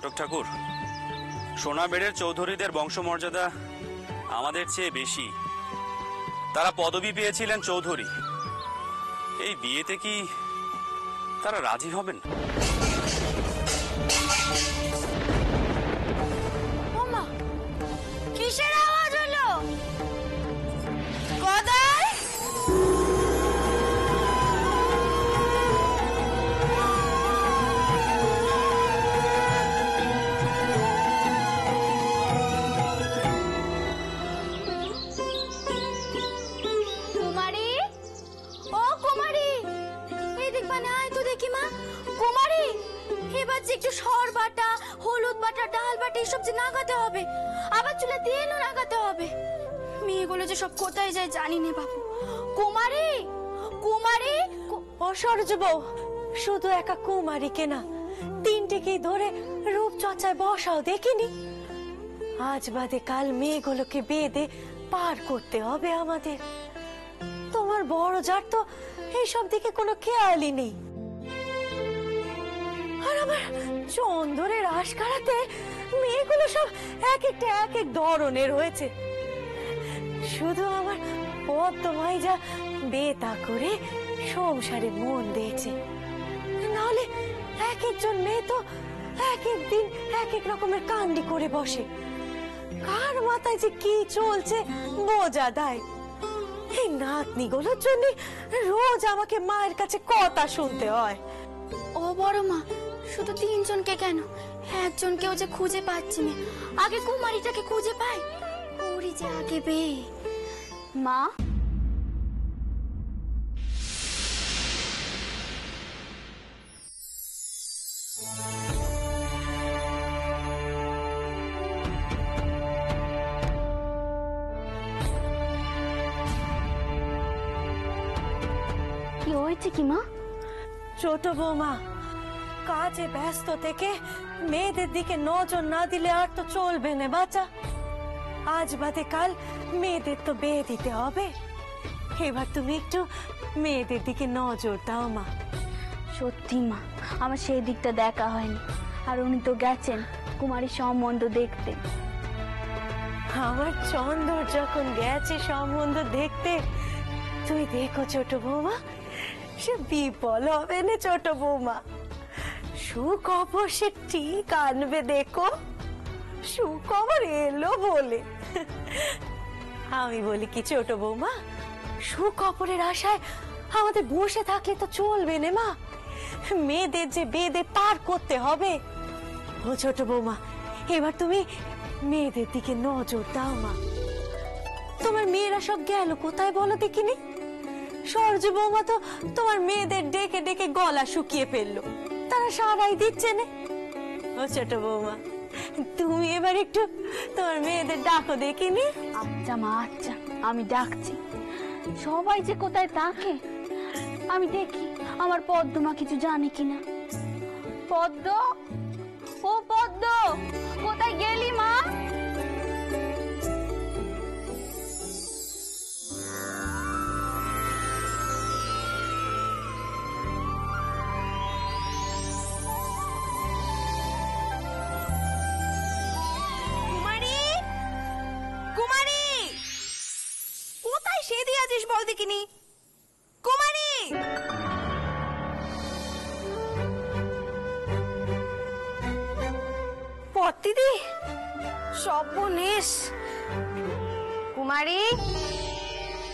ঘটক ঠাকুর, সোনাবেড়ের চৌধুরীদের বংশমর্যাদা আমাদের চেয়ে বেশি। তারা পদবি পেয়েছিলেন চৌধুরী। এই বিয়েতে কি তারা রাজি হবেন? ওমা, কিসের আওয়াজ হলো? গদাই! কুমারী, ও কুমারী, এদিক মানে আয় তো দেখি মা। কুমারী, এবার যে একটু সর বাটা, হলুদ বাটা, ডাল বাটা এসব যে নাগাতে হবে, আবার চুলে তেলও লাগাতে হবে। মেয়েগুলো যে সব কোথায় যায় জানি না বাবু। কুমারী, কুমারী! ও সরজ বউ, শুধু একা কুমারীকে না, তিনটেকেই ধরে রূপচর্চায় বসাও দেখিনি? আজ বাদে কাল মেয়েগুলোকে বেঁধে পার করতে হবে আমাদের। তোমার বড় জার তো এইসব দিকে কোনো খেয়ালই নেই। আর আমার চন্দরের রাস কাড়াতে মেয়েগুলো সব এক একটা এক এক ধরনের হয়েছে। শুধু আমার পদ্মমাই যা বেতা করে সংসারে মন দিয়েছে, নাহলে এক একজন মেয়ে তো এক এক দিন এক এক রকমের কান্ডি করে বসে। কার মাথায় যে কি চলছে বোঝা দেয়। এই নাতনিগুলোর জন্য রোজ আমাকে মায়ের কাছে কথা শুনতে হয়। ও বড় মা, শুধু তিনজনকে কেন, একজনকেও যে খুঁজে পাচ্ছি না। আগে কুমারীটাকে খুঁজে পাই, ওরই যে আগে বে। মা, কি হয়েছে কি মা? ছোট বৌমা, কাজে ব্যস্ত থেকে মেয়েদের দিকে নজর না দিলে আর তো চলবে না বাচ্চা। আজ বাদে কাল মেয়েদের তো বিয়ে দিতে হবে। এবার তুমি একটু মেয়েদের দিকে নজর দাও মা। সত্যি মা, আমার সেই দিকটা দেখা হয়নি। আর উনি তো গেছেন কুমারীর সম্বন্ধ দেখতে। আমার চন্দর যখন গেছে সম্বন্ধ দেখতে, তুই দেখো ছোট বৌমা, সে বিফল হবে না ছোট বৌমা। সুখবর সে ঠিক আনবে, দেখো সুখবর এলো বলে। আমি বলি কি ছোট বৌমা, সুখবরের আশায় আমাদের বসে থাকলে তো চলবে না মা। মেয়েদের যে বেঁধে পার করতে হবে। ও ছোট বৌমা, এবার তুমি মেয়েদের দিকে নজর দাও মা। তোমার মেয়েরা সব গেল কোথায় বলো দেখিনি? সরজ বৌমা তো তোমার মেয়েদের ডেকে ডেকে গলা শুকিয়ে ফেললো, তারা সারাই দিচ্ছে না। ও ছোট বৌমা, তুমি এবার একটু তোমার মেয়েদের ডাকো দেখিনি? আচ্ছা মা, আচ্ছা, আমি ডাকছি। সবাই যে কোথায় থাকে আমি দেখি আমার পদ্মমা কিছু জানে কিনা। পদ্ম, ও পদ্ম, কোথায় গেলি মা? কুমারী, কুমারী, কোথায় সেদি আছিস বল দেখিনি? কুমারী! পত্তিদি, সর্বনেশ! কুমারী,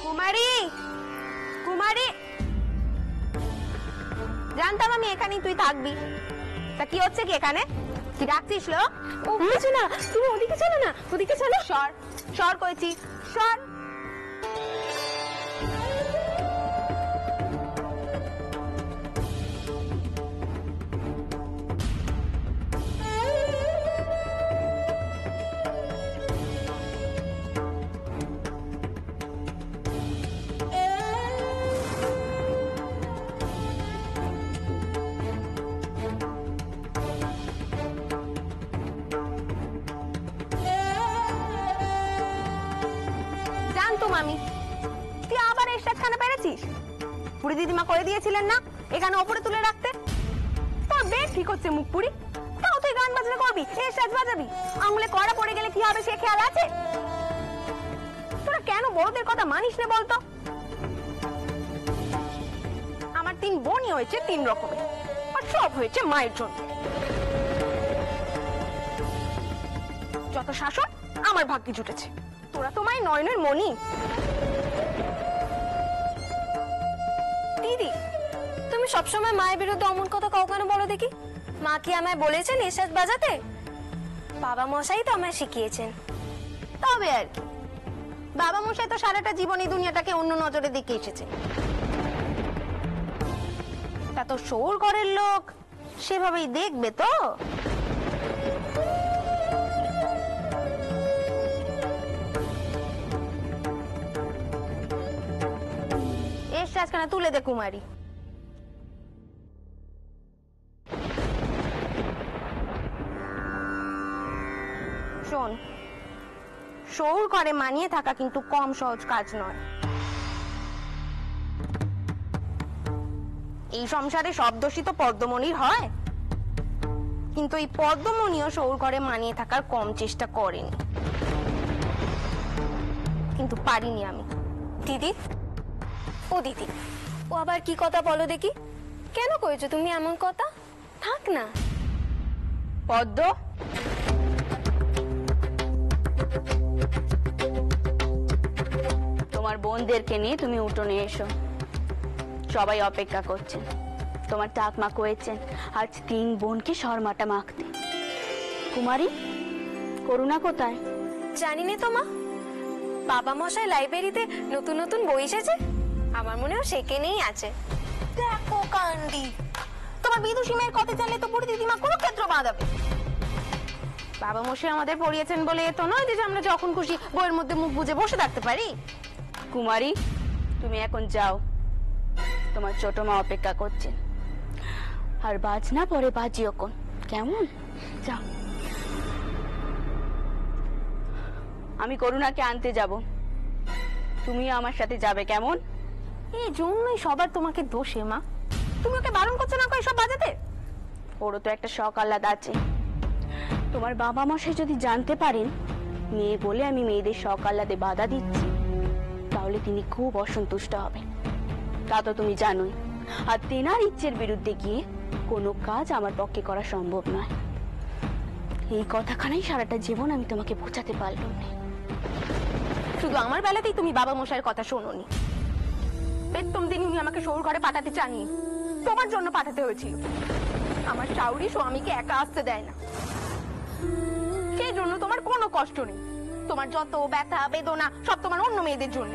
কুমারী, কুমারী! জানতাম আমি এখানেই তুই থাকবি। তা কি হচ্ছে কি এখানে? কি ডাকছিস লো? ও কিছু না, তুমি ওদিকে চলো না, ওদিকে চলো। সর, সর কইছি, সর। আমি তুই আবার এই শাকখানা পেরেছিস? পুরি দিদিমা করে দিয়েছিলেন না এখানে ওপরে তুলে রাখতে। তোর বেশ ঠিক হচ্ছে মুখ পুরি, তাও তুই গান বাজনা করবি, এর সাজ বাজাবি, আঙুলে কড়া পড়ে গেলে কি হবে সে খেয়াল আছে? তোরা কেন বড়দের কথা মানিস না বলতো? আমার 3 বোনই হয়েছে 3 রকমের, আর সব হয়েছে মায়ের জন্য। যত শাসন আমার ভাগ্যে জুটেছে। তোরা তো মায়ের নয়নের মণি। দিদি, তুমি সবসময় মায়ের বিরুদ্ধে অমন কথা কাউ কেন বলো দেখি? মা কি আমায় বলেছেন নিঃশ্বাস বাজাতে? বাবা মশাই তো আমায় শিখিয়েছেন। তবে আর কি, বাবা মশাই তো সারাটা জীবন এই দুনিয়াটাকে অন্য নজরে দেখে এসেছে। তা তো শোর ঘরের লোক সেভাবেই দেখবে তো। এসে আজকাল তুলে দে কুমারী। শোন, শৌর ঘরে মানিয়ে থাকা কিন্তু কম সহজ কাজ নয়। এই সংসারে সব দোষী তো পদ্মমণির হয়, কিন্তু এই পদ্মমণিও শৌর ঘরে মানিয়ে থাকার কম চেষ্টা করেনি, কিন্তু পারিনি আমি। দিদি, ও দিদি, ও আবার কি কথা বলো দেখি? কেন করেছো তুমি এমন কথা? থাক না। পদ্ম, তোমার বোনদেরকে নিয়ে তুমি উঠোনে এসো, সবাই অপেক্ষা করছেন। তোমার ঠাকমা কয়েছেন আজ 3 বোনকে শর্মাটা মাখতে। কুমারী, করুণা কোথায়? জানি না তো মা, বাবা মশাই লাইব্রেরিতে নতুন নতুন বই এসেছে, আমার মনে হয় সেখানেই আছে। দেখো কান্ডি, তোমার বিদুষী মেয়ের কথা জানলে তো বুড়ি দিদিমা কোনো ক্ষেত্র বাঁধাবে। বাবা মশাই আমাদের পড়িয়েছেন বলে এ তো নয় যে আমরা যখন খুশি বইয়ের মধ্যে মুখ বুজে বসে থাকতে পারি। কুমারী, তুমি এখন যাও, তোমার ছোট মা অপেক্ষা করছেন। আর বাজনা পরে বাজিও কোন, কেমন? যাও। আমি করুণাকে আনতে যাব, তুমিও আমার সাথে যাবে, কেমন? এই জন্যই সবার তোমাকে দোষে মা। তুমি ওকে বারণ করছো না কই সব বাজাতে? ওরও তো একটা শখ আহ্লাদ আছে। তোমার বাবা মশাই যদি জানতে পারেন মেয়ে বলে আমি মেয়েদের শখ আহ্লাদে বাধা দিচ্ছি, তাহলে তিনি খুব অসন্তুষ্ট হবেন। তা তো তুমি জানোই। আর তেনার ইচ্ছের বিরুদ্ধে গিয়ে কোনো কাজ আমার পক্ষে করা সম্ভব নয়। এই কথাখানাই সারাটা জীবন আমি তোমাকে বোঝাতে পারলাম না। শুধু আমার বেলাতেই তুমি বাবা মশাইয়ের কথা শোনোনি। প্রথম দিন উনি আমাকে শৌর ঘরে পাঠাতে চাননি, তোমার জন্য পাঠাতে হয়েছিল। আমার শাউরি স্বামীকে একা আসতে দেয় না, সেই জন্য তোমার কোনো কষ্ট নেই। তোমার যত ব্যথা বেদনা সব তোমার অন্য মেয়েদের জন্য।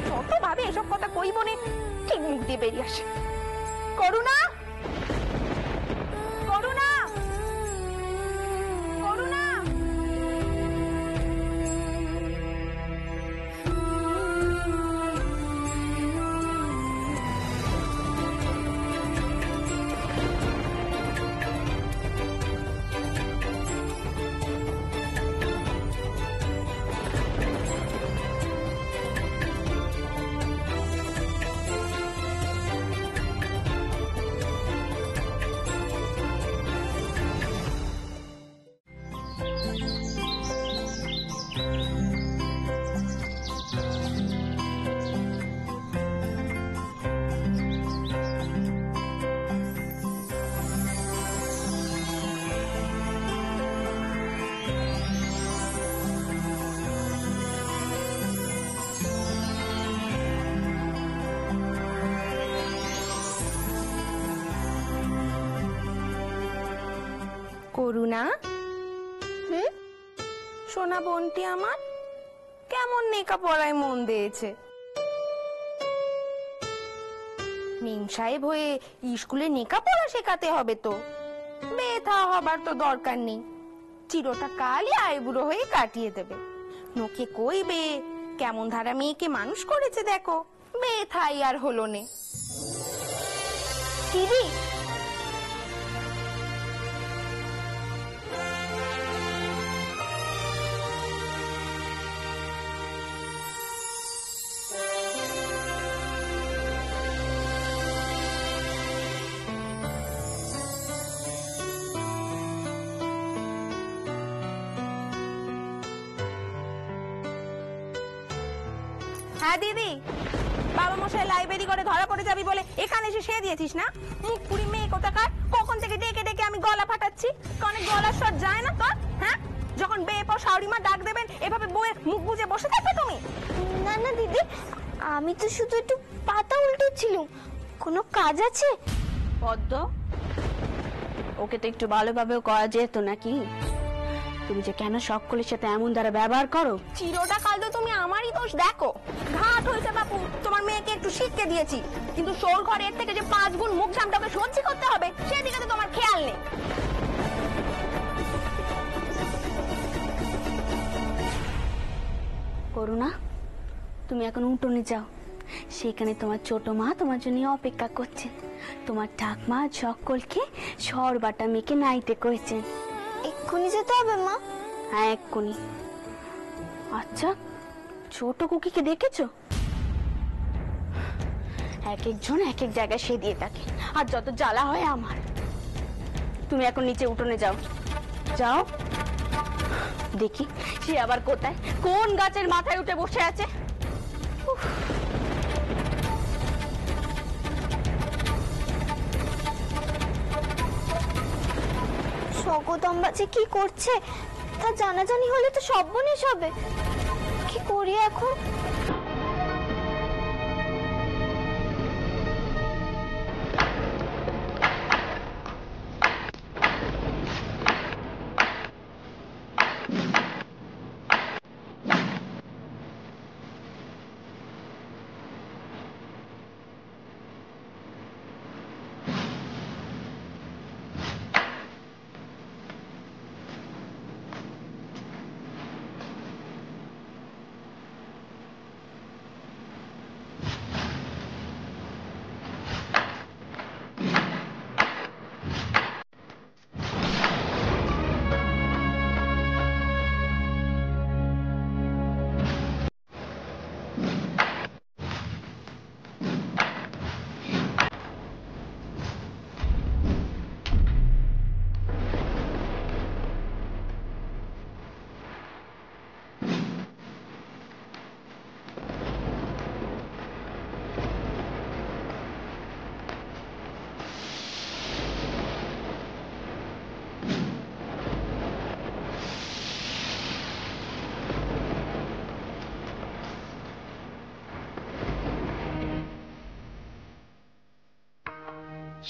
যত ভাবে এসব কথা কই বনে ঠিক মুখ দিয়ে বেরিয়ে আসে। করুণা, করুণা, করুণা। করুণা, সোনা বোনটি আমার কেমন লেখাপড়ায় মন দিয়েছে? মেম সাহেব হয়ে স্কুলে লেখাপড়া শেখাতে হবে তো, বেথা হবার তো দরকার নেই। চিরটা কালই আইবুড়ো হয়ে কাটিয়ে দেবে। নোকে কইবে কেমন ধারা মেয়েকে মানুষ করেছে দেখো, বেথাই আর হলো নে। দিদি, হ্যাঁ দিদি, বাবা মশাই লাইব্রেরি করে ধরা পড়ে যাবি বলে এখানে এসে সে দিয়েছিস না? মুখ পুরি মেয়ে কোথাকার, কখন থেকে ডেকে ডেকে আমি গলা ফাটাচ্ছি, কানে গলার স্বর যায় না তোর? হ্যাঁ, যখন বেয়ে পর শাশুড়িমা ডাক দেবেন এভাবে বউয়ের মুখ বুজে বসে থাকবে তুমি? না না দিদি, আমি তো শুধু একটু পাতা উল্টোচ্ছিলাম। কোনো কাজ আছে? পদ্ম, ওকে তো একটু ভালোভাবেও করা যেত নাকি? তুমি যে কেন সকলের সাথে এমন দ্বারা ব্যবহার করো? চিরটা কাল তো তুমি আমারই দোষ দেখো। ঘাট হয়েছে বাপু, তোমার মেয়েকে একটু শিখতে দিয়েছি, কিন্তু সোর ঘরে এর থেকে যে 5 গুণ মুখ ঝামটাকে সহ্য করতে হবে সেদিকে তো তোমার খেয়াল নেই। করুণা, তুমি এখন উঠোনে যাও, সেখানে তোমার ছোট মা তোমার জন্য অপেক্ষা করছে। তোমার ঠাকমা সকলকে সরবাটা মেখে নাইতে করেছেন। এক্ষুনি যেতে হবে মা? হ্যাঁ, এক্ষুনি। আচ্ছা, ছোট কুকিকে দেখেছো? এক একজন এক এক জায়গায় সে দিয়ে থাকে, আর যত জ্বালা হয় আমার। তুমি এখন নিচে উঠোনে যাও, যাও। দেখি সে আবার কোথায়, কোন গাছের মাথায় উঠে বসে আছে। উফ। স্বগতম্বা যে কি করছে তা জানাজানি হলে তো সর্বনাশ হবে। কি করি এখন?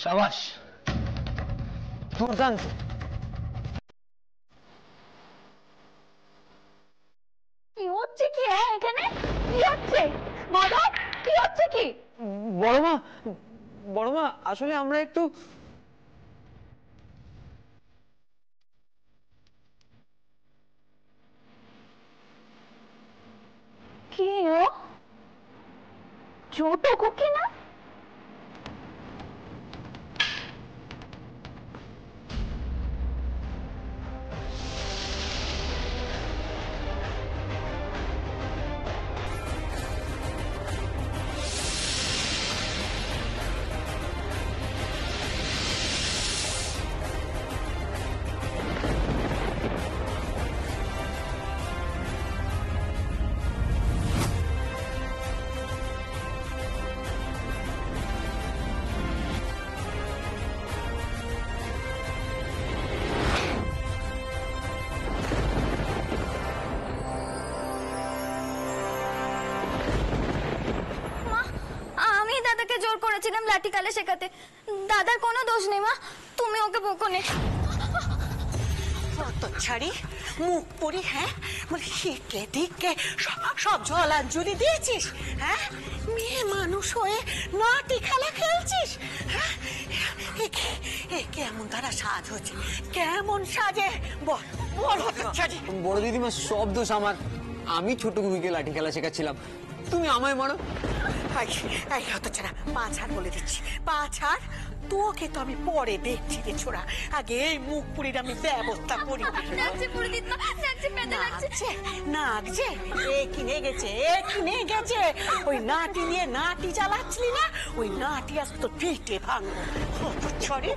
সাবাস, দুর্দান্ত। কি হচ্ছে কি? হ্যাঁ, এখানে কি হচ্ছে? মাধব, কি হচ্ছে কি? বড়মা, বড়মা, আসলে আমরা একটু কি ও ছোট কুকি না? আমি দাদাকে জোর করেছিলাম লাঠি কালে শেখাতে। দাদার কোনো দোষ নেই মা, তুমি ওকে বকোনি। ছাড়ি মুখ পড়ি, হ্যাঁ বলে শিখে দিকে সব জলাঞ্জলি দিয়েছিস, হ্যাঁ মেয়ে মানুষ হয়ে নাটি খেলা খেলছিস, হ্যাঁ কেমন তারা সাজ হচ্ছে, কেমন সাজে বল বল। ছাড়ি বড় দিদিমা, সব দোষ আমার। আমি ছোট কুকুরকে লাঠি খেলা শেখাচ্ছিলাম, তুমি আমায় মারো। এই হতো ছাড়া পা ছাড় বলে দিচ্ছি, পা ছাড়। তোকে তো আমি পরে দেখছি রে ছোড়া, আগে এই মুখ পুরির আমি ব্যবস্থা করি। নাচছে এ কিনে গেছে, এ কিনে গেছে। ওই নাটি নিয়ে নাটি চালাচ্ছিলি না, ওই নাটি আজ তো পেটে ভাঙবো ছড়ে।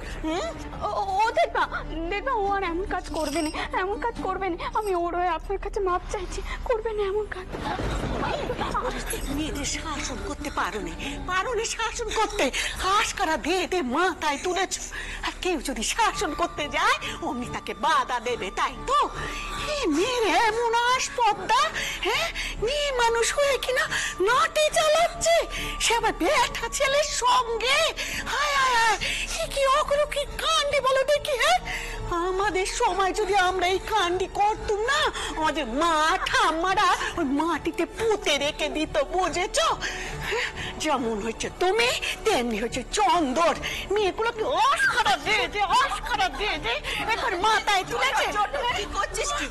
ও দেখবা দেখবা, ও আর এমন কাজ করবে না, এমন কাজ করবে না। আমি ওর হয়ে আপনার কাছে মাপ চাইছি, করবে না এমন কাজ। মেয়েদের শাসন করতে পারো না শাসন করতে। আশকারা দিয়ে মাথায় তুলেছ, আর কেউ যদি শাসন করতে যায় অমনি তাকে বাধা দেবে, তাই তো? মেয়ের এমন আসপদ্দা, হ্যাঁ, মেয়ে মানুষ হয়ে কিনা নাটি চালাচ্ছে, সে আবার বেটা ছেলের সঙ্গে। হায় হায় হায়, কি অগ্র কি কাণ্ডি বলো দেখি। হ্যাঁ, আমাদের সময় যদি আমরা এই কাণ্ডি করতুম না, আমাদের মা ঠাম্মারা ওই মাটিতে পুঁতে রেখে দিত, বুঝেছ? যেমন হচ্ছে তুমি তেমনি হচ্ছে চন্দর। মেয়েগুলোকে অস্কারা দিয়ে এখন মাথায় তুলেছে। কি করছিস কি?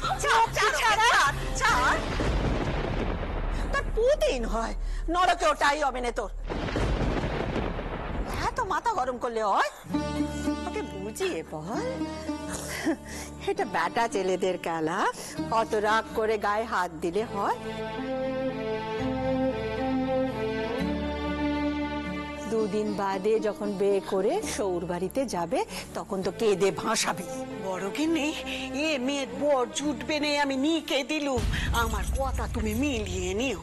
তোর পুতিন হয়, নরকে ওটাই হবে না তোর। এত মাথা গরম করলে হয়? ওকে বুঝিয়ে বল, এটা বেটা ছেলেদের খেলা, অত রাগ করে গায়ে হাত দিলে হয়? দুদিন বাদে যখন বিয়ে করে সৌর বাড়িতে যাবে তখন তো কেঁদে ভাসাবে। বড় নেই এ মেয়ের বর জুটবে নেই, আমি নিকে দিলুম। আমার কথা তুমি মিলিয়ে নিও।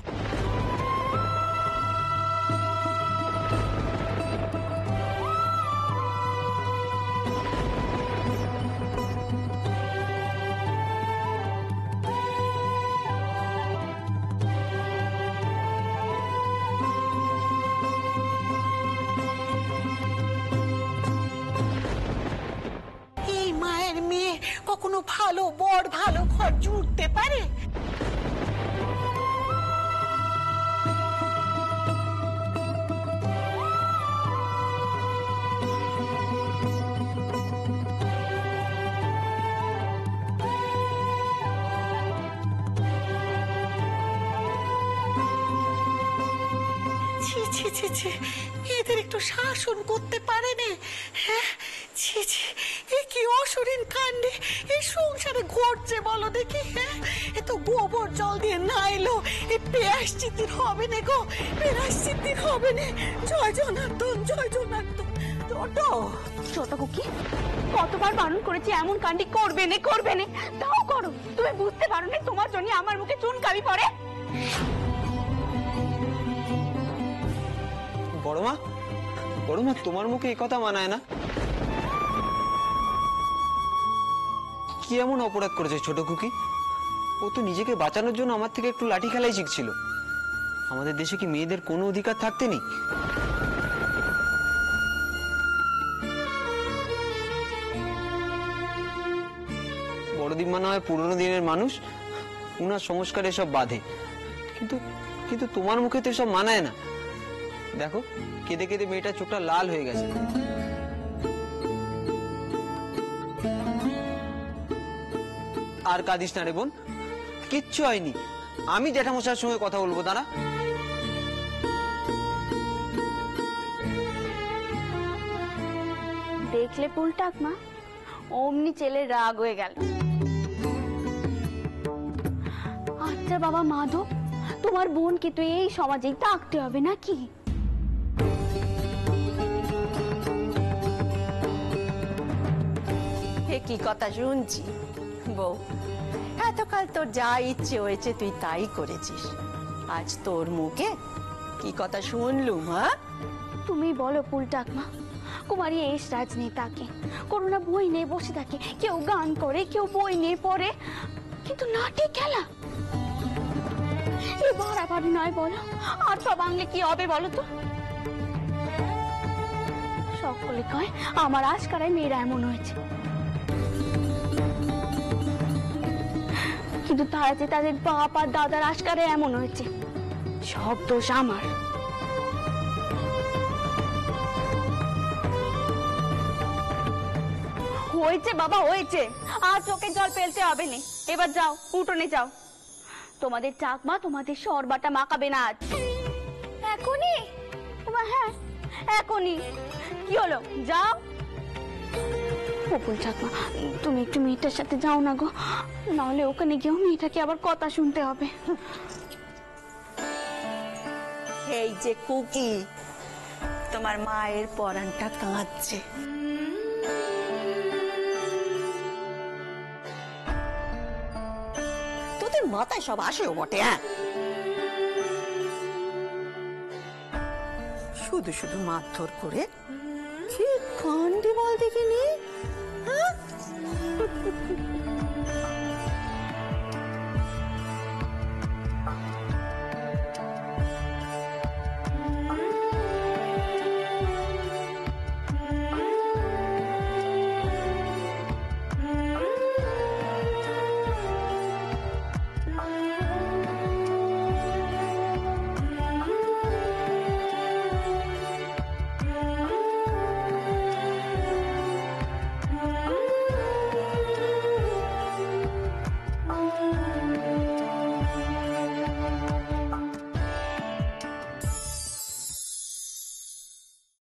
কখনো ভালো বর ভালো ঘর জুটতে পারে? ছি ছি ছি ছি, এদের একটু শাসন করতে পারে না? হ্যাঁ, ছি ছি, এ কি অশরীর কাণ্ডে এই সংসারে ঘটছে বলো দেখি। হ্যাঁ, এ তো গোবর জল দিয়ে নাইলো এই প্রায়শ্চিত্তির হবে না গো, প্রায়শ্চিত্তির হবে না। জয় জনার্দন, জয় জনার্দন। ছোট কুকি, কতবার বারণ করেছি এমন কাণ্ডি করবে না, করবে না, তাও করো। তুমি বুঝতে পারো না তোমার জন্য আমার মুখে চুন কালি পড়ে? বড় মা, তোমার মুখে এই কথা মানায় না। কি এমন অপরাধ করেছে ছোট খুকি? ও তো নিজেকে বাঁচানোর জন্য আমার থেকে একটু লাঠি খেলাই শিখছিল। আমাদের দেশে কি মেয়েদের কোনো অধিকার থাকতে নেই? বড়দিন মনে হয় পুরোনো দিনের মানুষ, উনার সংস্কার এসব বাধে, কিন্তু কিন্তু তোমার মুখে তো এসব মানায় না। দেখো, কেঁদে কেঁদে মেয়েটার চোখটা লাল হয়ে গেছে। আর কাঁদিস না রে বোন, কিচ্ছু হয়নি। আমি জ্যাঠামশাইয়ের সঙ্গে কথা বলবো, দাঁড়া। দেখলে পুলটাক মা, অমনি ছেলের রাগ হয়ে গেল। আচ্ছা বাবা মাধব, তোমার বোনকে তো এই সমাজেই থাকতে হবে নাকি? কি কথা শুনছি বউ? এতকাল তোর যা ইচ্ছে হয়েছে তুই তাই করেছিস, আজ তোর মুখে কি কথা শুনলুম? হ্যাঁ, তুমি বলো পুলটাক মা, কুমারী এস রাজনেতাকে করোনা বই নিয়ে বসে থাকে, কেউ গান করে, কেউ বই নিয়ে পড়ে, কিন্তু নাটে খেলা এ বাড়াবাড়ি নয় বলো? আর তো বাংলা কি হবে বলো তো? সকলে কয় আমার আজকারায় মেয়েরা এমন হয়েছে, কিন্তু তারা যে তাদের বাপ আর দাদার আজকারায় এমন হয়েছে, সব দোষ আমার। হয়েছে বাবা হয়েছে, আর চোখে জল ফেলতে হবে না। এবার যাও, উঠোনে যাও, তোমাদের চাকমা তোমাদের সরবাটা মাখাবে না আজ। এখনই? হ্যাঁ এখনই। কি হলো, যাও। চাকমা, তুমি একটু মেয়েটার সাথে যাও না গো, নাহলে ওখানে গিয়েও মেয়েটাকে আবার কথা শুনতে হবে। এই যে কুকি, তো আমার মায়ের পরাণটা কাঁদছে। তোদের মাথায় সব আসেও বটে, হ্যাঁ? শুধু শুধু মারধর করে কি কাণ্ডি বল দেখিনি, হ্যাঁ?